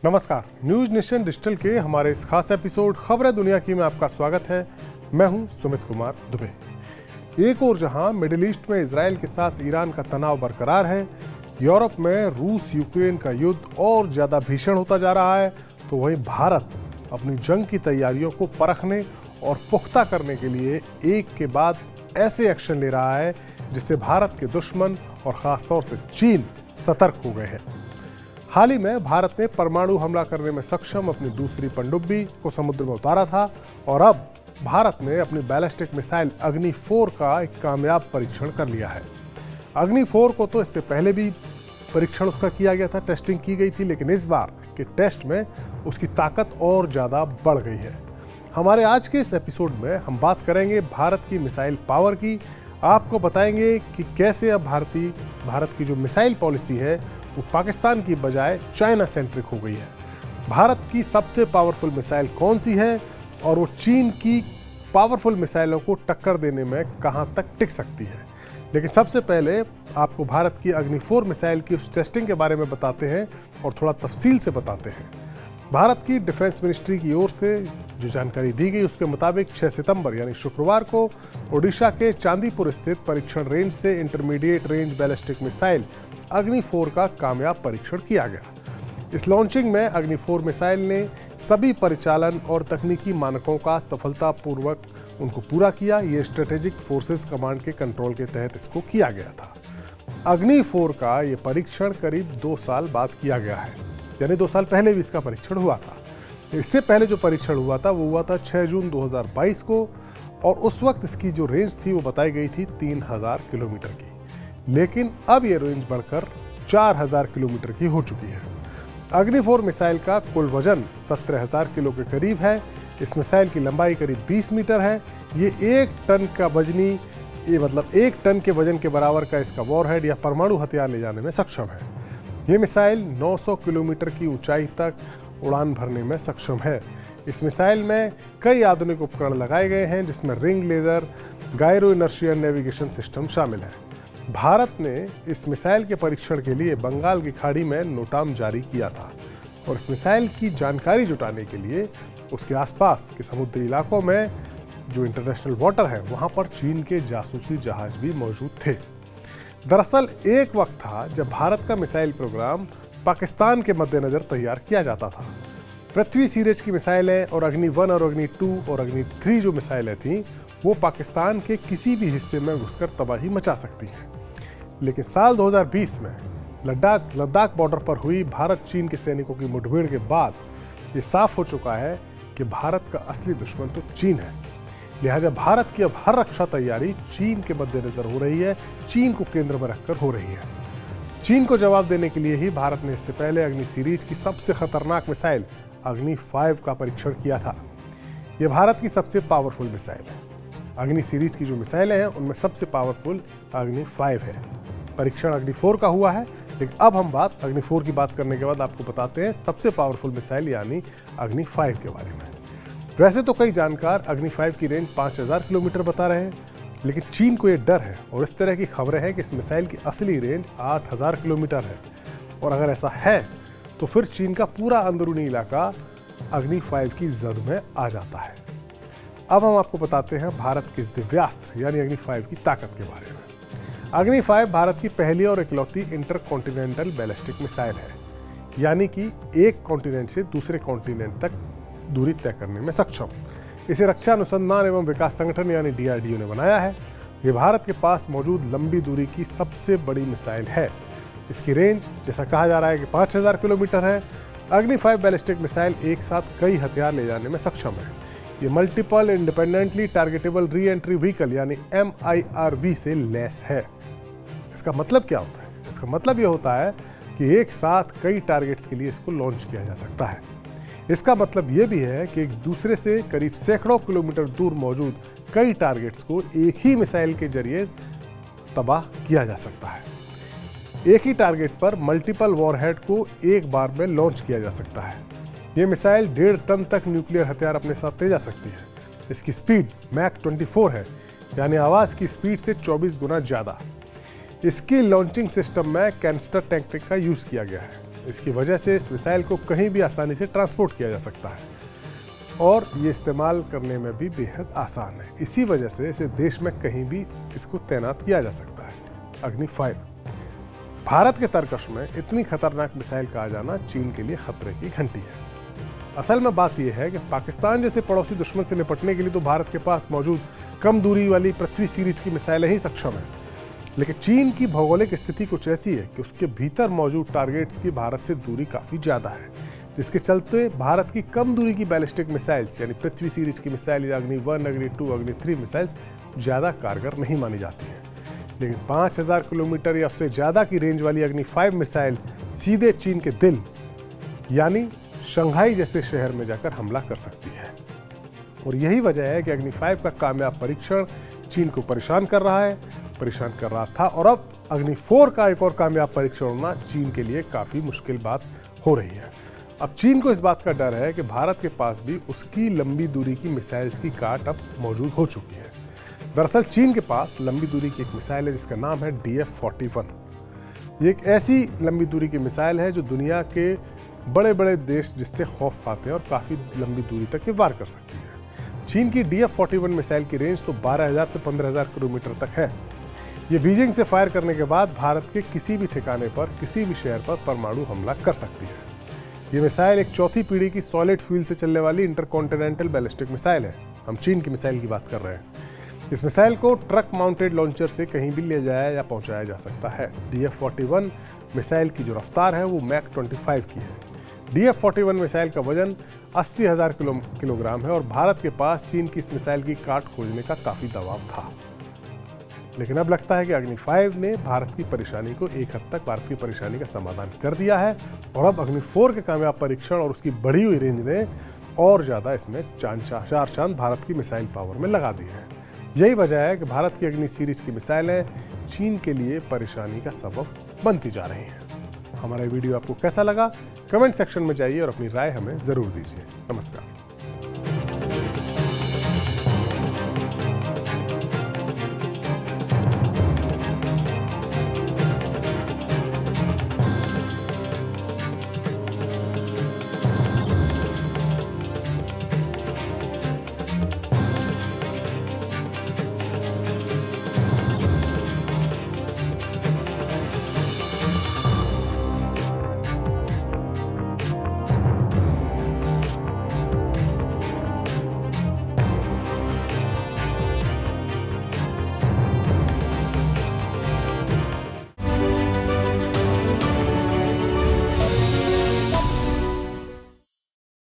नमस्कार, news nation digital के हमारे इस खास एपिसोड खबरें दुनिया की में आपका स्वागत है। मैं हूं सुमित कुमार दुबे। एक और जहां मिडिल ईस्ट में इजराइल के साथ ईरान का तनाव बरकरार है, यूरोप में रूस यूक्रेन का युद्ध और ज्यादा भीषण होता जा रहा है, तो वहीं भारत अपनी जंग की तैयारियों को परखने और पुख्ता करने के लिए एक के बाद ऐसे एक्शन ले रहा है जिससे भारत के दुश्मन और खासतौर से चीन सतर्क हो गए हैं। हाल ही में भारत ने परमाणु हमला करने में सक्षम अपनी दूसरी पनडुब्बी को समुद्र में उतारा था और अब भारत ने अपनी बैलिस्टिक मिसाइल अग्नि 4 का एक कामयाब परीक्षण कर लिया है। अग्नि 4 को तो इससे पहले भी परीक्षण उसका किया गया था, टेस्टिंग की गई थी, लेकिन इस बार के टेस्ट में उसकी ताकत और ज़्यादा बढ़ गई है। हमारे आज के इस एपिसोड में हम बात करेंगे भारत की मिसाइल पावर की। आपको बताएंगे कि कैसे अब भारत की जो मिसाइल पॉलिसी है वो पाकिस्तान की बजाय चाइना सेंट्रिक हो गई है। भारत की सबसे पावरफुल मिसाइल कौन सी है और वो चीन की पावरफुल मिसाइलों को टक्कर देने में कहां तक टिक सकती है। लेकिन सबसे पहले आपको भारत की अग्नि 4 मिसाइल की उस टेस्टिंग के बारे में बताते हैं और थोड़ा तफसील से बताते हैं। भारत की डिफेंस मिनिस्ट्री की ओर से जो जानकारी दी गई उसके मुताबिक 6 सितंबर यानी शुक्रवार को ओडिशा के चांदीपुर स्थित परीक्षण रेंज से इंटरमीडिएट रेंज बैलिस्टिक मिसाइल अग्नि 4 का कामयाब परीक्षण किया गया। इस लॉन्चिंग में अग्नि 4 मिसाइल ने सभी परिचालन और तकनीकी मानकों का सफलतापूर्वक उनको पूरा किया। ये स्ट्रेटेजिक फोर्सेस कमांड के कंट्रोल के तहत इसको किया गया था। अग्नि 4 का ये परीक्षण करीब 2 साल बाद किया गया है, यानी 2 साल पहले भी इसका परीक्षण हुआ था। इससे पहले जो परीक्षण हुआ था वो हुआ था 6 जून 2022 को और उस वक्त इसकी जो रेंज थी वो बताई गई थी 3000 किलोमीटर की, लेकिन अब ये रेंज बढ़कर 4000 किलोमीटर की हो चुकी है। अग्नि 4 मिसाइल का कुल वजन 17000 किलो के करीब है। इस मिसाइल की लंबाई करीब 20 मीटर है। ये 1 टन का वजनी, ये मतलब 1 टन के वजन के बराबर का इसका वॉरहेड या परमाणु हथियार ले जाने में सक्षम है। ये मिसाइल 900 किलोमीटर की ऊंचाई तक उड़ान भरने में सक्षम है। इस मिसाइल में कई आधुनिक उपकरण लगाए गए हैं जिसमें ring laser, gyro inertial navigation system शामिल है। भारत ने इस मिसाइल के परीक्षण के लिए बंगाल की खाड़ी में नोटाम जारी किया था और इस मिसाइल की जानकारी जुटाने के लिए उसके आसपास के समुद्री इलाकों में जो इंटरनेशनल वाटर है वहां पर चीन के जासूसी जहाज भी मौजूद थे। दरअसल एक वक्त था जब भारत का मिसाइल प्रोग्राम पाकिस्तान के मद्देनजर तैयार किया जाता था। पृथ्वी सीरीज की मिसाइलें और अग्नि 1 और अग्नि 2 और अग्नि 3 जो मिसाइलें थीं वो पाकिस्तान के किसी भी हिस्से में घुसकर तबाही मचा सकती हैं। लेकिन साल 2020 में लद्दाख बॉर्डर पर हुई भारत चीन के सैनिकों की मुठभेड़ के बाद ये साफ हो चुका है कि भारत का असली दुश्मन तो चीन है। लिहाजा भारत की अब हर रक्षा तैयारी चीन के मद्देनजर हो रही है, चीन को केंद्र में रखकर हो रही है। चीन को जवाब देने के लिए ही भारत ने इससे पहले अग्नि सीरीज की सबसे खतरनाक मिसाइल अग्नि 5 का परीक्षण किया था। यह भारत की सबसे पावरफुल मिसाइल है। अग्नि सीरीज की जो मिसाइलें हैं उनमें सबसे पावरफुल अग्नि 5 है। परीक्षण अग्नि 4 का हुआ है, लेकिन अब हम बात अग्नि 4 की बात करने के बाद आपको बताते हैं सबसे पावरफुल मिसाइल यानी अग्नि 5 के बारे में। वैसे तो कई जानकार अग्नि 5 की रेंज 5000 किलोमीटर बता रहे हैं, लेकिन चीन को ये डर है और इस तरह की खबरें हैं कि इस मिसाइल की असली रेंज 8000 किलोमीटर है। और अगर ऐसा है तो फिर चीन का पूरा अंदरूनी इलाका अग्नि 5 की जद में आ जाता है। अब हम आपको बताते हैं भारत के इस दिव्यास्त्र यानी अग्नि 5 की ताकत के बारे में। अग्नि 5 भारत की पहली और इकलौती इंटरकॉन्टिनेंटल बैलिस्टिक मिसाइल है, यानी कि एक कॉन्टिनेंट से दूसरे कॉन्टिनेंट तक दूरी तय करने में सक्षम। इसे रक्षा अनुसंधान एवं विकास संगठन यानी DRDO ने बनाया है। ये भारत के पास मौजूद लंबी दूरी की सबसे बड़ी मिसाइल है। इसकी रेंज जैसा कहा जा रहा है कि 5000 किलोमीटर है। अग्नि 5 बैलिस्टिक मिसाइल एक साथ कई हथियार ले जाने में सक्षम है। ये multiple independently targetable re entry vehicle यानी MIRV से लैस है। इसका मतलब क्या होता है? इसका मतलब ये होता है कि एक साथ कई टारगेट्स के लिए इसको लॉन्च किया जा सकता है। इसका मतलब ये भी है कि एक दूसरे से करीब सैकड़ों किलोमीटर दूर मौजूद कई टारगेट्स को एक ही मिसाइल के जरिए तबाह किया जा सकता है। एक ही टारगेट पर मल्टीपल वॉरहेड को एक बार में लॉन्च किया जा सकता है। ये मिसाइल 1.5 टन तक न्यूक्लियर हथियार अपने साथ ले जा सकती है। इसकी स्पीड मैक 24 है, यानी आवाज़ की स्पीड से 24 गुना ज़्यादा। इसकी लॉन्चिंग सिस्टम में कैनिस्टर टैंक का यूज़ किया गया है। इसकी वजह से इस मिसाइल को कहीं भी आसानी से ट्रांसपोर्ट किया जा सकता है और ये इस्तेमाल करने में भी बेहद आसान है। इसी वजह से इसे देश में कहीं भी इसको तैनात किया जा सकता है। अग्नि 5 भारत के तर्कश में इतनी खतरनाक मिसाइल का आ जाना चीन के लिए खतरे की घंटी है। असल में बात यह है कि पाकिस्तान जैसे पड़ोसी दुश्मन से निपटने के लिए तो भारत के पास मौजूद कम दूरी वाली पृथ्वी सीरीज की मिसाइलें ही सक्षम है, लेकिन चीन की भौगोलिक स्थिति कुछ ऐसी है कि उसके भीतर मौजूद टारगेट्स की भारत से दूरी काफ़ी ज़्यादा है, जिसके चलते भारत की कम दूरी की बैलिस्टिक मिसाइल्स यानी पृथ्वी सीरीज की मिसाइल या अग्नि 1, अग्नि 2, अग्नि 3 मिसाइल्स ज़्यादा कारगर नहीं मानी जाती है। लेकिन 5000 किलोमीटर या उससे ज़्यादा की रेंज वाली अग्नि 5 मिसाइल सीधे चीन के दिल यानी शंघाई जैसे शहर में जाकर हमला कर सकती है। और यही वजह है कि अग्नि 5 का कामयाब परीक्षण चीन को परेशान कर रहा था और अब अग्नि 4 का एक और कामयाब परीक्षण होना चीन के लिए काफ़ी मुश्किल बात हो रही है। अब चीन को इस बात का डर है कि भारत के पास भी उसकी लंबी दूरी की मिसाइल्स की काट अब मौजूद हो चुकी है। दरअसल चीन के पास लंबी दूरी की एक मिसाइल है जिसका नाम है DF-41। ये एक ऐसी लंबी दूरी की मिसाइल है जो दुनिया के बड़े बड़े देश जिससे खौफ खाते हैं और काफ़ी लंबी दूरी तक ये वार कर सकती है। चीन की DF-41 मिसाइल की रेंज तो 12000 से 15000 किलोमीटर तक है। ये बीजिंग से फायर करने के बाद भारत के किसी भी ठिकाने पर किसी भी शहर पर परमाणु हमला कर सकती है। ये मिसाइल एक चौथी पीढ़ी की सॉलिड फ्यूल से चलने वाली इंटरकॉन्टिनेंटल बैलिस्टिक मिसाइल है। हम चीन की मिसाइल की बात कर रहे हैं। इस मिसाइल को ट्रक माउंटेड लॉन्चर से कहीं भी ले जाया या पहुंचाया जा सकता है। DF-41 मिसाइल की जो रफ्तार है वो मैक 25 की है। DF-41 मिसाइल का वजन 80,000 किलोग्राम है और भारत के पास चीन की इस मिसाइल की काट खोजने का काफ़ी दबाव था। लेकिन अब लगता है कि अग्नि 5 ने भारत की परेशानी को एक हद तक भारत की परेशानी का समाधान कर दिया है और अब अग्नि 4 के कामयाब परीक्षण और उसकी बढ़ी हुई रेंज ने और ज़्यादा इसमें चार चांद भारत की मिसाइल पावर में लगा दी है। यही वजह है कि भारत की अग्नि सीरीज की मिसाइलें चीन के लिए परेशानी का सबब बनती जा रही हैं। हमारा वीडियो आपको कैसा लगा? कमेंट सेक्शन में जाइए और अपनी राय हमें ज़रूर दीजिए। नमस्कार।